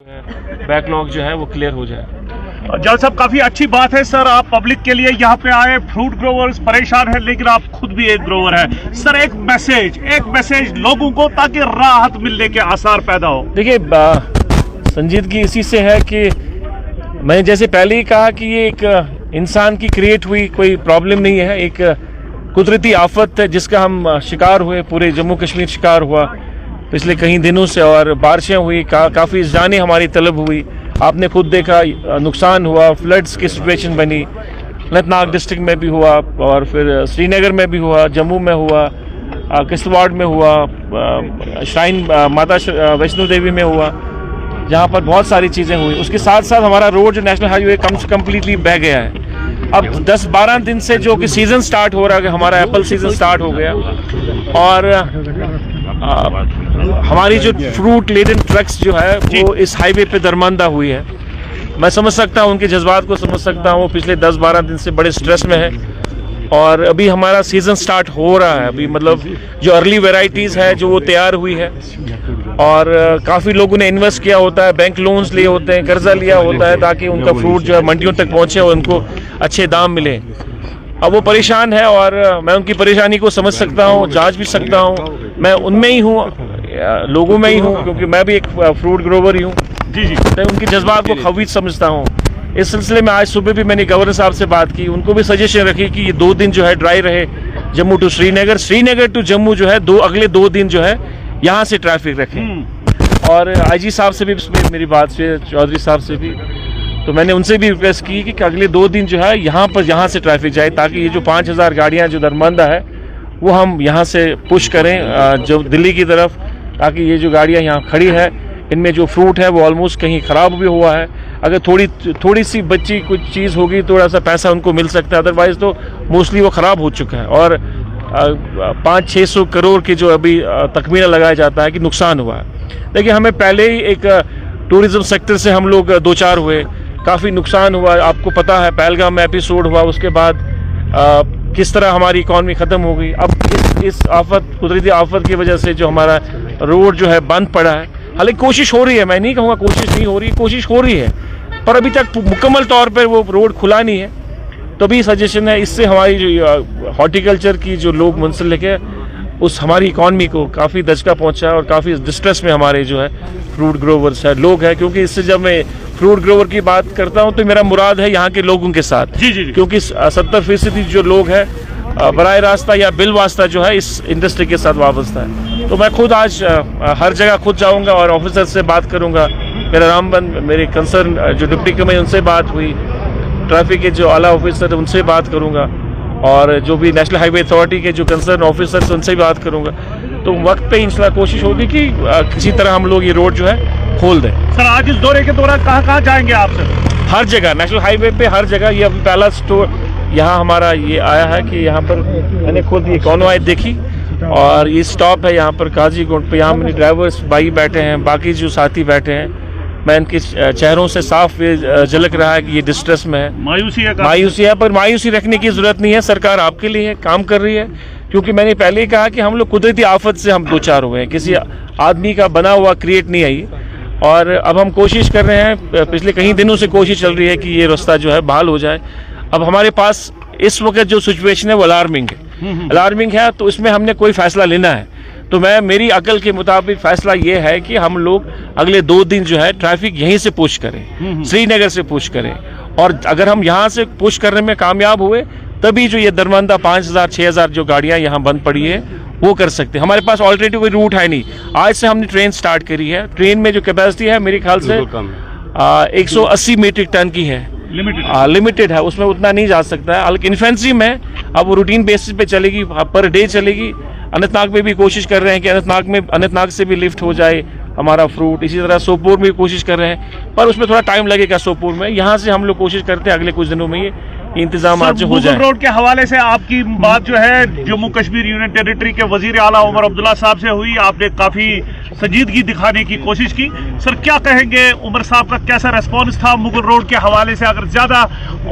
Backlog जो है वो क्लियर हो जाए। जल साहब, काफी अच्छी बात है सर, आप पब्लिक के लिए यहाँ पे आए। फ्रूट ग्रोवर्स परेशान है, लेकिन आप खुद भी एक ग्रोवर है सर। एक मैसेज लोगों को, ताकि राहत मिलने के आसार पैदा हो। देखिए, संजीदगी इसी से है कि मैंने जैसे पहले ही कहा कि ये एक इंसान की क्रिएट हुई कोई प्रॉब्लम नहीं है, एक कुदरती आफत है जिसका हम शिकार हुए, पूरे जम्मू कश्मीर शिकार हुआ पिछले कई दिनों से। और बारिशें हुई, काफ़ी जानें हमारी तलब हुई, आपने खुद देखा, नुकसान हुआ, फ्लड्स की सिचुएशन बनी। अनंतनाग डिस्ट्रिक्ट में भी हुआ, और फिर श्रीनगर में भी हुआ, जम्मू में हुआ, किश्तवाड़ में हुआ, श्राइन माता वैष्णो देवी में हुआ, जहाँ पर बहुत सारी चीज़ें हुई। उसके साथ साथ हमारा रोड जो नेशनल हाईवे कम्प्लीटली बह गया है। अब 10-12 दिन से जो कि सीज़न स्टार्ट हो रहा है, हमारा एप्पल सीज़न स्टार्ट हो गया, और हमारी जो फ्रूट लेडन ट्रक्स जो है वो इस हाईवे पे दरमंदा हुई है। मैं समझ सकता हूँ, उनके जज्बात को समझ सकता हूँ। पिछले 10-12 दिन से बड़े स्ट्रेस में है, और अभी हमारा सीज़न स्टार्ट हो रहा है। अभी मतलब जो अर्ली वेराइटीज़ है जो वो तैयार हुई है, और काफ़ी लोगों ने इन्वेस्ट किया होता है, बैंक लोन्स लिए होते हैं, कर्जा लिया होता है, ताकि उनका फ्रूट जो है मंडियों तक पहुँचे और उनको अच्छे दाम मिले। अब वो परेशान है, और मैं उनकी परेशानी को समझ सकता हूँ, जांच भी सकता हूँ। मैं उनमें ही हूँ, लोगों में ही हूँ, क्योंकि मैं भी एक फ्रूट ग्रोवर ही हूँ। जी, मैं उनके जज्बात को खवीज समझता हूँ। इस सिलसिले में आज सुबह भी मैंने गवर्नर साहब से बात की, उनको भी सजेशन रखी कि ये 2 दिन जो है ड्राई रहे, जम्मू टू श्रीनगर टू जम्मू जो है अगले 2 दिन जो है यहाँ से ट्रैफिक रखें। और आईजी साहब से भी मेरी बात से, चौधरी साहब से भी, तो मैंने उनसे भी रिक्वेस्ट की कि अगले 2 दिन जो है यहाँ से ट्रैफिक जाए, ताकि ये जो 5000 गाड़ियाँ जो दरमंदा है वो हम यहाँ से पुश करें जो दिल्ली की तरफ, ताकि ये जो गाड़ियाँ यहाँ खड़ी है इनमें जो फ्रूट है वो ऑलमोस्ट कहीं ख़राब भी हुआ है। अगर थोड़ी सी बच्ची कुछ चीज़ होगी, थोड़ा सा पैसा उनको मिल सकता है, अदरवाइज़ तो मोस्टली वो ख़राब हो चुका है। और 500-600 करोड़ के जो अभी तखमीना लगाया जाता है कि नुकसान हुआ है। देखिए, हमें पहले ही एक टूरिज़्म सेक्टर से हम लोग 2-4 हुए, काफ़ी नुकसान हुआ। आपको पता है पहलगाम में एपिसोड हुआ, उसके बाद किस तरह हमारी इकॉनमी ख़त्म हो गई। अब इस कुदरती आफत की वजह से जो हमारा रोड जो है बंद पड़ा है। हालांकि कोशिश हो रही है, मैं नहीं कहूँगा कोशिश नहीं हो रही, कोशिश हो रही है, पर अभी तक मुकम्मल तौर पर वो रोड खुला नहीं है। तो भी सजेशन है, इससे हमारी जो हॉर्टिकल्चर की जो लोग मुंसलिक है, उस हमारी इकॉनमी को काफ़ी दचका पहुँचा है, और काफ़ी डिस्ट्रेस में हमारे जो है फ्रूट ग्रोवर्स है लोग हैं। क्योंकि इससे जब मैं फ्रूट ग्रोवर की बात करता हूं तो मेरा मुराद है यहाँ के लोगों के साथ। जी। क्योंकि 70% जो लोग हैं बराह रास्ता या बिल वास्ता जो है इस इंडस्ट्री के साथ वाबस्ता है। तो मैं खुद आज हर जगह खुद जाऊँगा और ऑफिसर से बात करूँगा। मेरा रामबन, मेरे कंसर्न जो डिप्टी कमिश्नर, उनसे बात हुई, ट्रैफिक के जो आला ऑफिसर उनसे बात करूँगा, और जो भी नेशनल हाईवे अथॉरिटी के जो कंसर्न ऑफिसर्स उनसे बात करूँगा। तो वक्त पे इंशाल्लाह कोशिश होगी कि किसी तरह हम लोग ये रोड जो है खोल दें। सर, आज इस दौरे के दौरान कहाँ जाएंगे आप सर? हर जगह, नेशनल हाईवे पे हर जगह। ये अभी पहला स्टोर यहाँ हमारा ये आया है कि यहाँ पर मैंने खुद ये कॉन्वॉय देखी, और ये स्टॉप है यहाँ पर काजीगुंड पे। यहाँ मेरे ड्राइवर्स भाई बैठे हैं, बाकी जो साथी बैठे हैं, मैं इनके चेहरों से साफ झलक रहा है कि ये डिस्ट्रेस में है, मायूसी है। पर मायूसी रखने की जरूरत नहीं है, सरकार आपके लिए है, काम कर रही है। क्योंकि मैंने पहले ही कहा कि हम लोग कुदरती आफत से हम 2-4 हुए हैं, किसी आदमी का बना हुआ क्रिएट नहीं आई। और अब हम कोशिश कर रहे हैं, पिछले कई दिनों से कोशिश चल रही है कि ये रास्ता जो है बहाल हो जाए। अब हमारे पास इस वक्त जो सिचुएशन है वो अलार्मिंग है, तो इसमें हमने कोई फैसला लेना है। तो मेरी अकल के मुताबिक फैसला ये है कि हम लोग अगले 2 दिन जो है ट्रैफिक यहीं से पुश करें, श्रीनगर से पुश करें। और अगर हम यहाँ से पुश करने में कामयाब हुए, तभी जो ये दरमंदा 5000-6000 जो गाड़ियाँ यहाँ बंद पड़ी है वो कर सकते हैं। हमारे पास ऑल्टरनेटिव कोई रूट है नहीं। आज से हमने ट्रेन स्टार्ट करी है। ट्रेन में जो कैपेसिटी है मेरे ख्याल से 180 मीट्रिक टन की है, लिमिटेड है, उसमें उतना नहीं जा सकता है। हालांकि इन्फेंट्री में अब वो रूटीन बेसिस पे चलेगी, पर डे चलेगी। अनंतनाग में भी कोशिश कर रहे हैं कि अनंतनाग से भी लिफ्ट हो जाए हमारा फ्रूट। इसी तरह सोपोर में भी कोशिश कर रहे हैं, पर उसमें थोड़ा टाइम लगेगा सोपोर में। यहाँ से हम लोग कोशिश करते हैं अगले कुछ दिनों में ये इंतजाम आज हो मुगल जाए। रोड के हवाले से आपकी बात जो है जम्मू कश्मीर यूनियन टेरिटरी के वजीर आला उमर अब्दुल्ला साहब से हुई, आपने काफी संजीदगी दिखाने की कोशिश की। सर क्या कहेंगे, उमर साहब का कैसा रेस्पॉन्स था मुगल रोड के हवाले से? अगर ज्यादा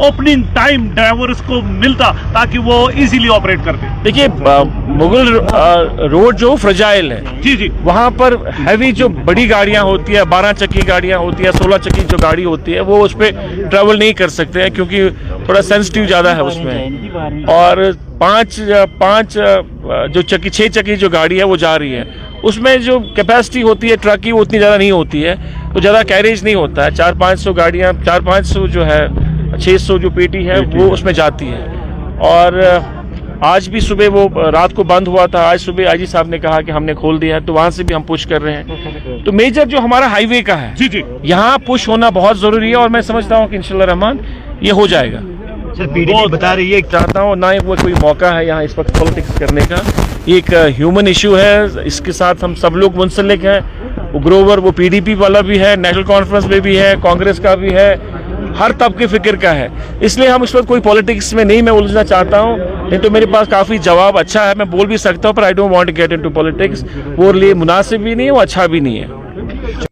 ओपनिंग टाइम ड्राइवर्स को मिलता ताकि वो इजीली ऑपरेट करते। देखिए मुगल रोड जो फ्रजाइल है जी जी, वहाँ पर हैवी जो बड़ी गाड़ियाँ होती है, 12 चक्की गाड़ियाँ होती है, 16 चक्की जो गाड़ी होती है, वो उस पर ट्रैवल नहीं कर सकते हैं क्योंकि थोड़ा सेंसिटिव ज़्यादा है उसमें। और पाँच जो चक्की 6 चक्की जो गाड़ी है वो जा रही है, उसमें जो कैपेसिटी होती है ट्रक की वो उतनी ज़्यादा नहीं होती है, तो ज़्यादा कैरेज नहीं होता है। 400-500 गाड़ियाँ, 400-500 जो है 600 जो पेटी है वो उसमें जाती है। और आज भी सुबह वो रात को बंद हुआ था, आज सुबह आईजी साहब ने कहा कि हमने खोल दिया है, तो वहाँ से भी हम पुश कर रहे हैं। तो मेजर जो हमारा हाईवे का है जी जी, यहाँ पुश होना बहुत ज़रूरी है और मैं समझता हूँ कि इंशाल्लाह रहमान ये हो जाएगा। सर पीडीपी बता रही है, चाहता हूँ ना वो कोई मौका है यहाँ इस वक्त पॉलिटिक्स करने का, ये एक ह्यूमन इशू है, इसके साथ हम सब लोग मुंसलिक हैं। वो ग्रोवर वो पीडीपी वाला भी है, नेशनल कॉन्फ्रेंस में भी है, कांग्रेस का भी है, हर तबके फिक्र का है, इसलिए हम इस वक्त कोई पॉलिटिक्स में नहीं मैं उलझना चाहता हूँ। नहीं तो मेरे पास काफ़ी जवाब अच्छा है, मैं बोल भी सकता हूँ, पर I don't want to get into politics. वो लिए मुनासिब भी नहीं है, वो अच्छा भी नहीं है।